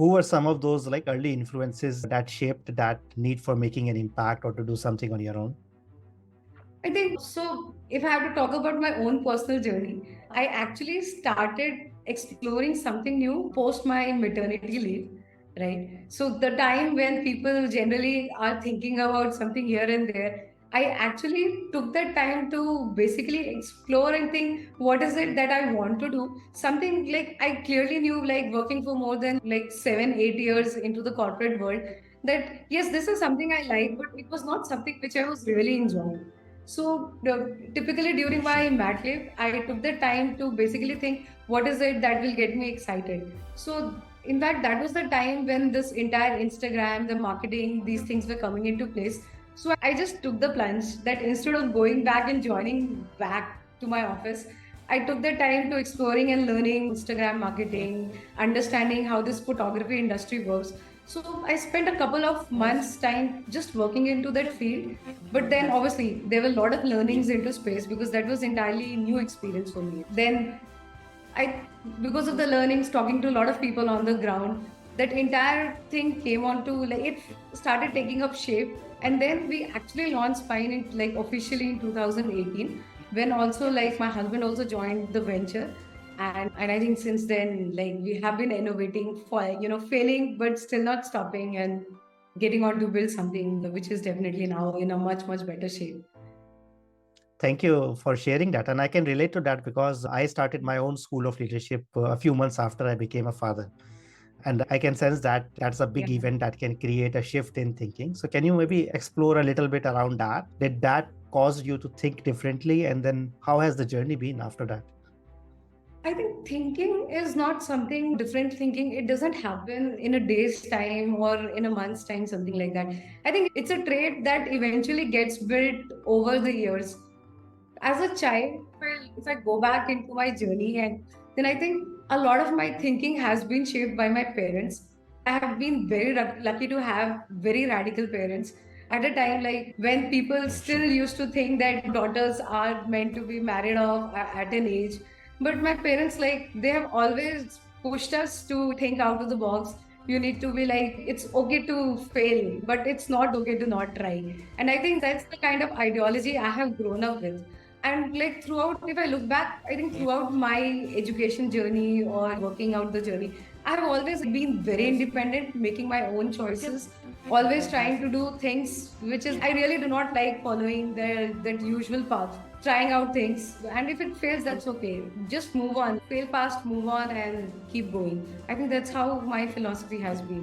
Who were some of those like early influences that shaped that need for making an impact or to do something on your own? I think so. If I have to talk about my own personal journey, I actually started exploring something new post my maternity leave, right? So, the time when people generally are thinking about something here and there, I actually took that time to basically explore and think what is it that I want to do. Something like I clearly knew, like working for more than like 7, 8 years into the corporate world, that yes, this is something I like, but it was not something which I was really enjoying. So typically during my mat leave, I took the time to basically think what is it that will get me excited. So in fact, that was the time when this entire Instagram, the marketing, these things were coming into place. So I just took the plunge that instead of going back and joining back to my office, I took the time to exploring and learning Instagram marketing, understanding how this photography industry works. So I spent a couple of months time just working into that field, but then obviously there were a lot of learnings into space because that was entirely new experience for me. Then I, because of the learnings, talking to a lot of people on the ground, that entire thing came on to like it started taking up shape, and then we actually launched Spyne in, like officially in 2018. When also like my husband also joined the venture, and I think since then like we have been innovating for failing but still not stopping and getting on to build something which is definitely now in a much better shape. Thank you for sharing that. And I can relate to that because I started my own school of leadership a few months after I became a father. And I can sense that that's a Yeah. big event that can create a shift in thinking. So, can you maybe explore a little bit around that? Did that cause you to think differently? And then how has the journey been after that? I think thinking is not something different thinking. It doesn't happen in a day's time or in a month's time, something like that. I think it's a trait that eventually gets built over the years. As a child, if I go back into my journey, and then I think a lot of my thinking has been shaped by my parents. I have been very lucky to have very radical parents. At a time like when people still used to think that daughters are meant to be married off at an age, but my parents like they have always pushed us to think out of the box. You need to be like it's okay to fail, but it's not okay to not try. And I think that's the kind of ideology I have grown up with. And like throughout, if I look back, I think throughout my education journey or working out the journey, I have always been very independent, making my own choices, always trying to do things which is I really do not like following the that usual path, trying out things. And if it fails, that's okay. Just move on, fail fast, move on, and keep going. I think that's how my philosophy has been.